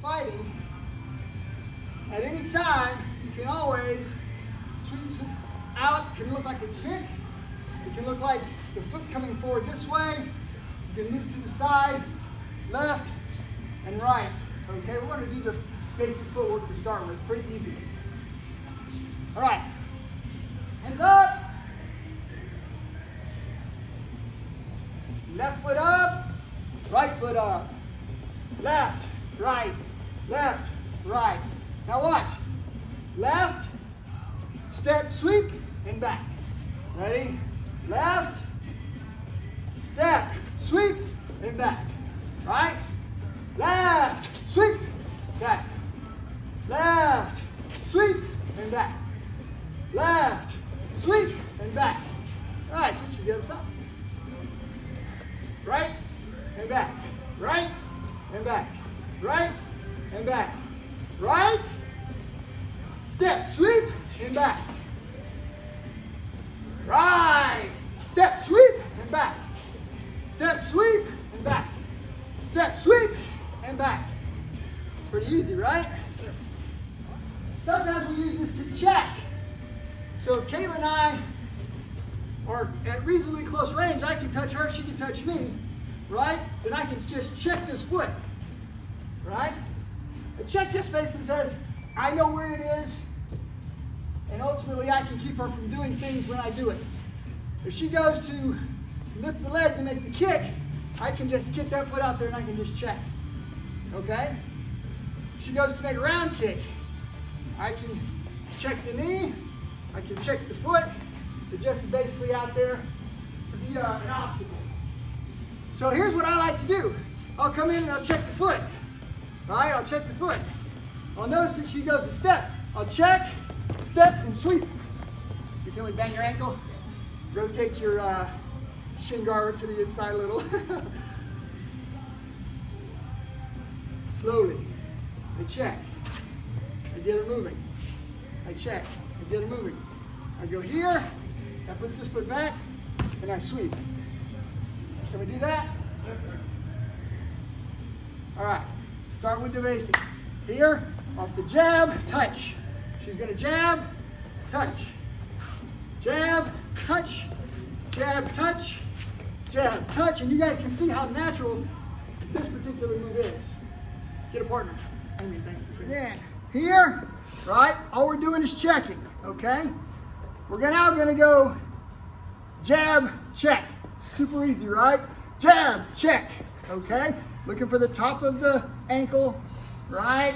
fighting, at any time, you can always swing out. It can look like a kick. It can look like the foot's coming forward this way. You can move to the side, left, and right. Okay, we're going to do the basic footwork to start with. Pretty easy. All right. Hands up. Left foot up. Right foot up. Left, right, left, right. Now watch. Left, step, sweep, and back. Ready? Left, step, sweep, and back. Right? Left, sweep, back. Left, sweep, and back. Left, sweep, and back. All right, switch to the other side. Right, and back. Right, and back. Right, and back. Right, step, sweep, and back. Right, step, sweep, and back. Step, sweep, and back. Step, sweep, and back. Pretty easy, right? Sometimes we use this to check. So if Kayla and I are at reasonably close range, I can touch her, she can touch me, right? Then I can just check this foot, right? A check just basically says, I know where it is, and ultimately I can keep her from doing things when I do it. If she goes to lift the leg to make the kick, I can just get that foot out there and I can just check, okay? If she goes to make a round kick, I can check the knee, I can check the foot. It just is basically out there to be an obstacle. So here's what I like to do. I'll come in and I'll check the foot. All right, I'll check the foot. I'll notice that she goes a step. I'll check, step, and sweep. You feel me bang your ankle? Rotate your shin guard to the inside a little. Slowly. I check. I get her moving. I check. I get her moving. I go here. That puts this foot back, and I sweep. Can we do that? All right, start with the basic. Here, off the jab, touch. She's gonna jab, touch. Jab, touch, jab, touch, jab, touch. And you guys can see how natural this particular move is. Get a partner. Then, here, right, all we're doing is checking, okay? We're now gonna go jab, check. Super easy, right? Jab, check, okay? Looking for the top of the ankle, right?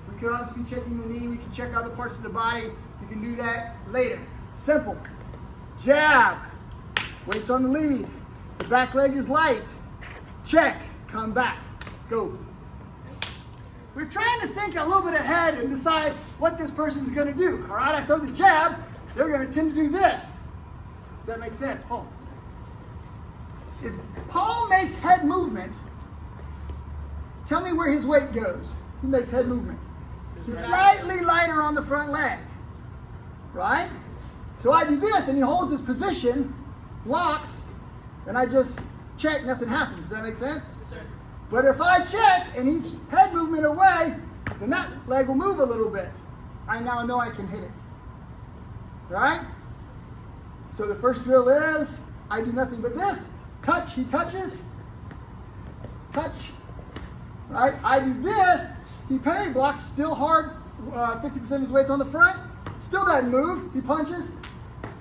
We could also be checking the knee. We can check other parts of the body. You can do that later. Simple. Jab, weights on the lead. The back leg is light. Check, come back, go. We're trying to think a little bit ahead and decide what this person's gonna do, all right? I throw the jab, they're gonna tend to do this. Does that make sense? Oh. If Paul makes head movement, tell me where his weight goes. He makes head movement. He's slightly lighter on the front leg, right? So I do this and he holds his position, blocks, and I just check, nothing happens. Does that make sense? Yes, sir. But if I check and he's head movement away, then that leg will move a little bit. I now know I can hit it, right? So the first drill is, I do nothing but this. Touch, he touches, touch, right? I do this, he parry blocks, still hard, 50% of his weight's on the front, still doesn't move, he punches,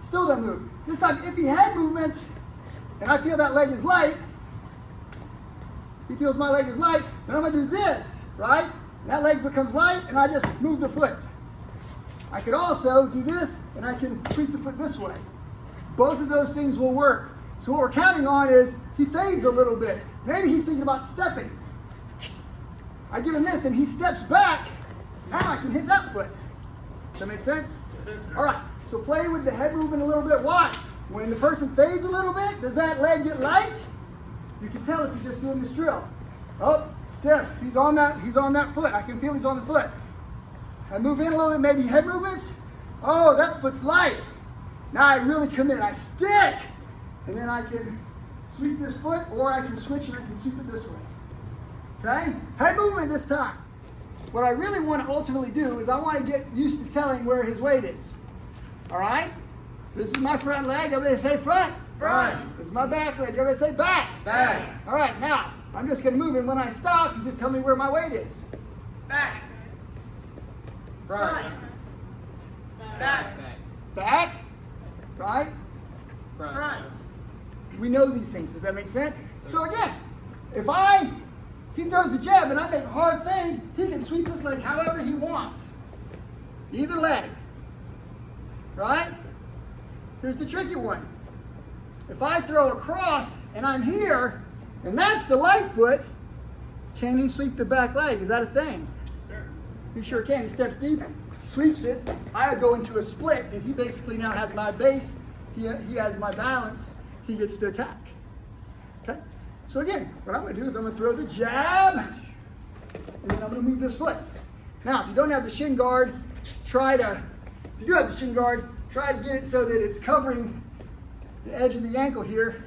still doesn't move. This time, if he had movements, and I feel that leg is light, he feels my leg is light, then I'm gonna do this, right? And that leg becomes light, and I just move the foot. I could also do this, and I can sweep the foot this way. Both of those things will work. So what we're counting on is he fades a little bit. Maybe he's thinking about stepping. I give him this and he steps back. Now I can hit that foot. Does that make sense? Yes, all right, so play with the head movement a little bit. Watch. When the person fades a little bit, does that leg get light? You can tell if you're just doing this drill. Oh, stiff. He's on that foot. I can feel he's on the foot. I move in a little bit, maybe head movements. Oh, that foot's light. Now I really commit. I stick. And then I can sweep this foot, or I can switch and I can sweep it this way. Okay? Head movement this time. what I really want to ultimately do is I want to get used to telling where his weight is. All right? So this is my front leg. Everybody say front. Front. This is my back leg. Everybody say back. Back. All right, now I'm just going to move, and when I stop, you just tell me where my weight is. Back. Front. Back. Back. Right? Front. We know these things. Does that make sense? So again, if he throws a jab and I make a hard feint, he can sweep this leg however he wants. Either leg. Right? Here's the tricky one. If I throw a cross and I'm here, and that's the light foot, can he sweep the back leg? Is that a thing? Yes, sir. He sure can. He steps deep, sweeps it. I go into a split, and he basically now has my base. He has my balance. He gets to attack. Okay? So again, what I'm going to do is I'm going to throw the jab, and then I'm going to move this foot. Now, if you don't have the shin guard, if you do have the shin guard, try to get it so that it's covering the edge of the ankle here,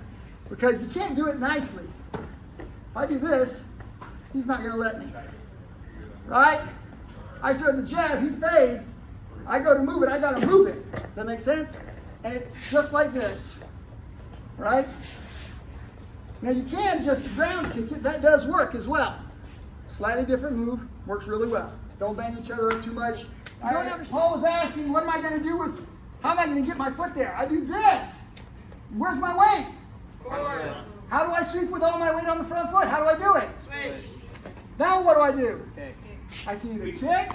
because you can't do it nicely. If I do this, he's not going to let me. Right? I throw the jab, he fades. I go to move it, I got to move it. Does that make sense? And it's just like this. Right? Now you can just ground kick it. That does work as well. Slightly different move. Works really well. Don't bang each other up too much. Paul was asking, what am I going to do with, how am I going to get my foot there? I do this. Where's my weight? Forward. How do I sweep with all my weight on the front foot? How do I do it? Switch. Now what do I do? Kick. I can either kick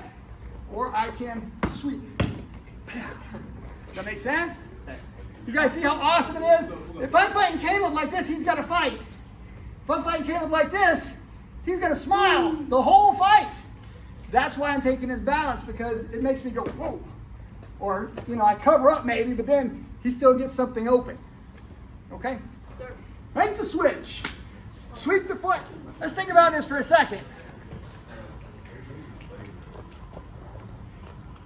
or I can sweep. Does that make sense? You guys see how awesome it is? If I'm fighting Caleb like this, he's got to fight. If I'm fighting Caleb like this, he's going to smile the whole fight. That's why I'm taking his balance, because it makes me go, whoa. Or, I cover up maybe, but then he still gets something open. Okay? Make the switch. Sweep the foot. Let's think about this for a second.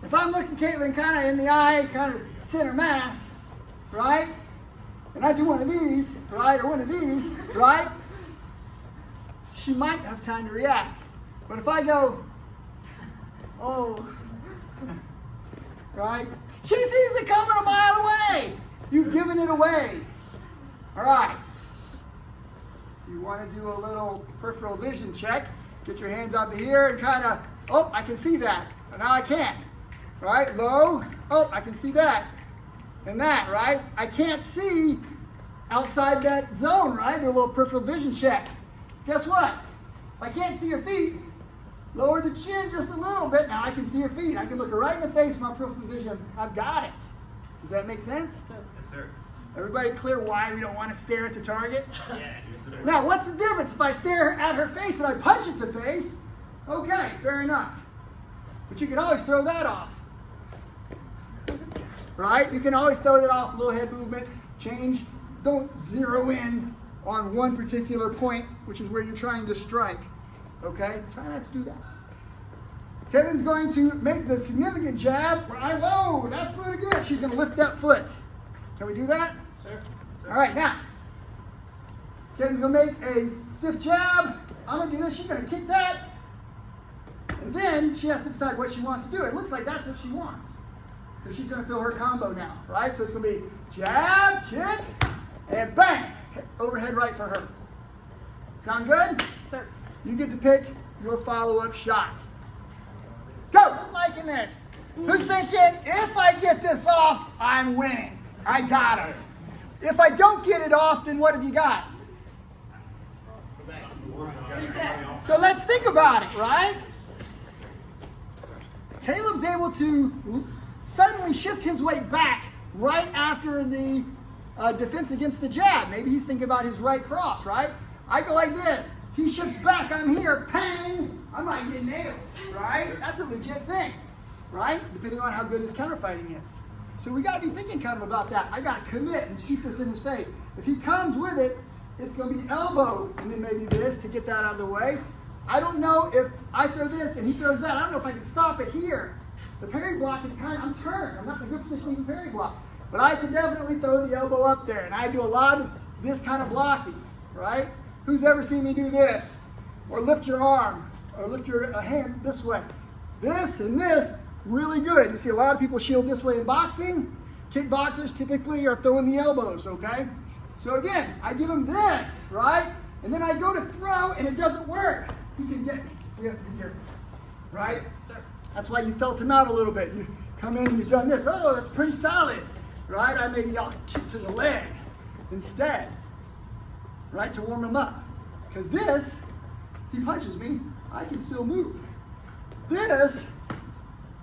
If I'm looking Caitlin kind of in the eye, kind of center mass, right? And I do one of these, right? Or one of these, right? She might have time to react. But if I go, oh, right? She sees it coming a mile away. You've given it away. All right. You want to do a little peripheral vision check. Get your hands out to here and kind of, oh, I can see that. But now I can't. Right? Low. Oh, I can see that. And that, right? I can't see outside that zone, right? Do a little peripheral vision check. Guess what? If I can't see your feet, lower the chin just a little bit. Now I can see your feet. I can look her right in the face with my peripheral vision. I've got it. Does that make sense? Yes, sir. Everybody clear why we don't want to stare at the target? Yes, sir. Now, what's the difference? If I stare at her face and I punch at the face, okay, fair enough. But you can always throw that off. Right? You can always throw that off, a little head movement, change. Don't zero in on one particular point, which is where you're trying to strike. Okay? Try not to do that. Kevin's going to make the significant jab. Whoa, that's really good. She's going to lift that foot. Can we do that? Sir. All right, now. Kevin's going to make a stiff jab. I'm going to do this. She's going to kick that. And then she has to decide what she wants to do. It looks like that's what she wants. So she's going to throw her combo now, right? So it's going to be jab, kick, and bang. Overhead right for her. Sound good? Sir. You get to pick your follow-up shot. Go! Who's liking this? Who's thinking, if I get this off, I'm winning? I got her. If I don't get it off, then what have you got? Reset. So let's think about it, right? Caleb's able to suddenly shift his weight back right after the defense against the jab. Maybe he's thinking about his right cross, right? I go like this. He shifts back. I'm here. Pang! I might get nailed, right? That's a legit thing, right? Depending on how good his counterfighting is. So we got to be thinking kind of about that. I got to commit and shoot this in his face. If he comes with it, it's going to be elbow and then maybe this to get that out of the way. I don't know if I throw this and he throws that. I don't know if I can stop it here. The parry block is I'm turned. I'm not in a good position to parry block. But I can definitely throw the elbow up there. And I do a lot of this kind of blocking, right? Who's ever seen me do this? Or lift your arm. or lift your hand this way. This and this, really good. You see a lot of people shield this way in boxing. Kickboxers typically are throwing the elbows, okay? So again, I give him this, right? And then I go to throw and it doesn't work. He can get me. We have to be here, right? That's why you felt him out a little bit. You come in and you've done this. Oh, that's pretty solid, right? I'll kick to the leg instead, right, to warm him up. Because this, he punches me, I can still move. This,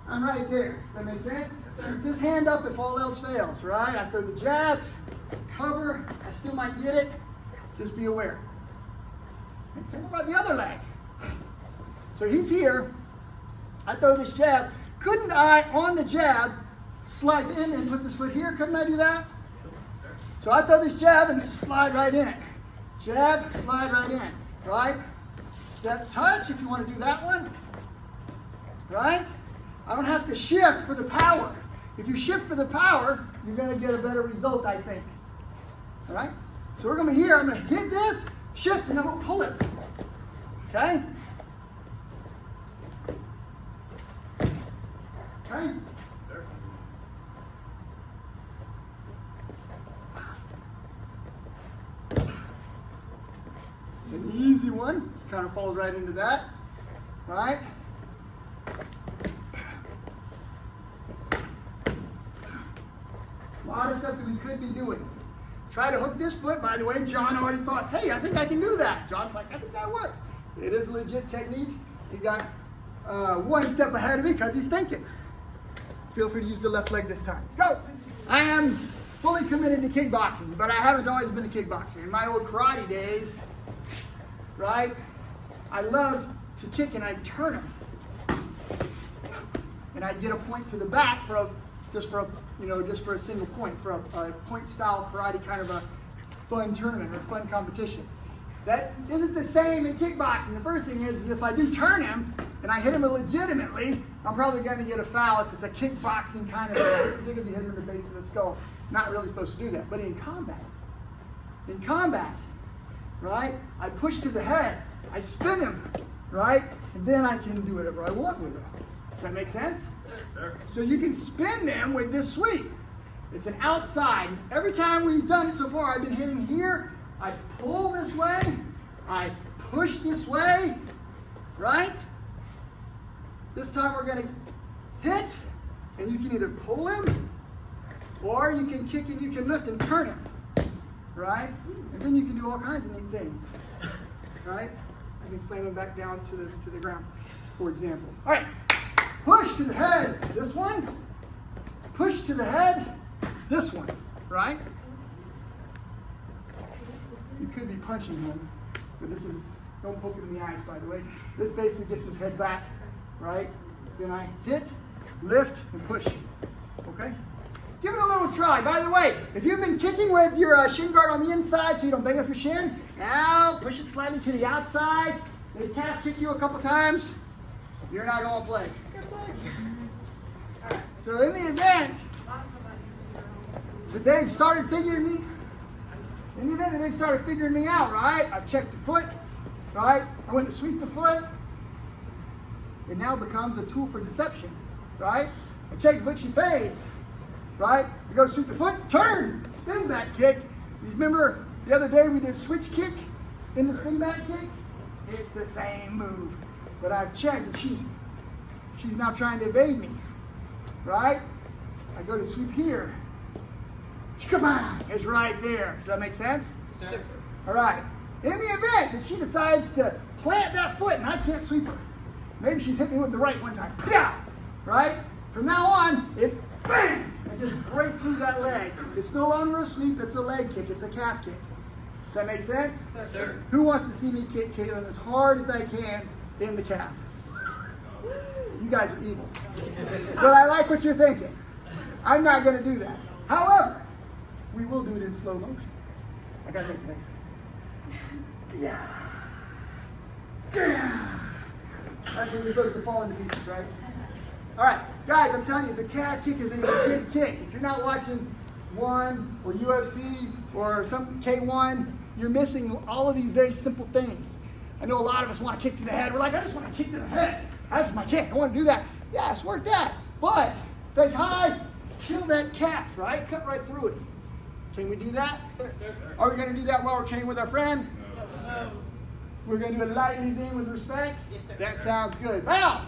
I'm right there. Does that make sense? Keep this hand up if all else fails, right? I throw the jab, cover, I still might get it. Just be aware. And same about the other leg. So he's here, I throw this jab. Couldn't I, on the jab, slide in and put this foot here? Couldn't I do that? So I throw this jab and just slide right in. Jab, slide right in, right? Step touch if you want to do that one, right? I don't have to shift for the power. If you shift for the power, you're going to get a better result, I think. All right? So we're going to be here. I'm going to hit this, shift, and I'm going to pull it. Okay? Okay? Sir. It's an easy one. Kind of falls right into that. Right? A lot of stuff that we could be doing. Try to hook this foot. By the way, John already thought, hey, I think I can do that. John's like, I think that worked. It is a legit technique. He got one step ahead of me because he's thinking. Feel free to use the left leg this time. Go! I am fully committed to kickboxing, but I haven't always been a kickboxer. In my old karate days, right, I loved to kick and I'd turn him. And I'd get a point to the back just for a single point, for a point style karate kind of a fun tournament or fun competition. That isn't the same in kickboxing. The first thing is if I do turn him and I hit him legitimately, I'm probably going to get a foul if it's a kickboxing kind of a, they're going to be hitting the base of the skull. Not really supposed to do that. But in combat, right, I push to the head, I spin him, right, and then I can do whatever I want with him. Does that make sense? Sir. So you can spin them with this sweep. It's an outside. Every time we've done it so far, I've been hitting here. I pull this way. I push this way. Right? This time we're going to hit, and you can either pull him, or you can kick and you can lift and turn him. Right? And then you can do all kinds of neat things. Right? I can slam him back down to the ground, for example. All right. Push to the head, this one. Push to the head, this one, right? You could be punching him, but this is, don't poke him in the eyes, by the way. This basically gets his head back, right? Then I hit, lift, and push, okay? Give it a little try. By the way, if you've been kicking with your shin guard on the inside so you don't bang up your shin, now push it slightly to the outside. They calf kick you a couple times. You're not going to play. So in the event that they've started figuring me, out, right? I've checked the foot, right? I went to sweep the foot. It now becomes a tool for deception, right? I check the foot, she fades, right? I go sweep the foot, turn, spin back kick. You remember the other day we did switch kick in the spin back kick? It's the same move, but I've checked and she's now trying to evade me, right? I go to sweep here. Come on, it's right there. Does that make sense? Sir. All right. In the event that she decides to plant that foot and I can't sweep her, maybe she's hit me with the right one time, right? From now on, it's bang! I just break through that leg. It's no longer a sweep, it's a leg kick, it's a calf kick. Does that make sense? Sir. Who wants to see me kick Caitlin as hard as I can in the calf? You guys are evil. But I like what you're thinking. I'm not going to do that. However, we will do it in slow motion. I got to make it nice. Yeah. Yeah. That's when you're supposed to fall into pieces, right? All right, guys, I'm telling you, the calf kick is a legit kick. If you're not watching ONE or UFC or some K1, you're missing all of these very simple things. I know a lot of us want to kick to the head. We're like, I just want to kick to the head. That's my kick. I want to do that. Yes, work that. But think high, kill that cap, right? Cut right through it. Can we do that? Are we going to do that while we're training with our friend? No. We're going to do a lightning thing with respect? Yes, sir. That sounds good. Now,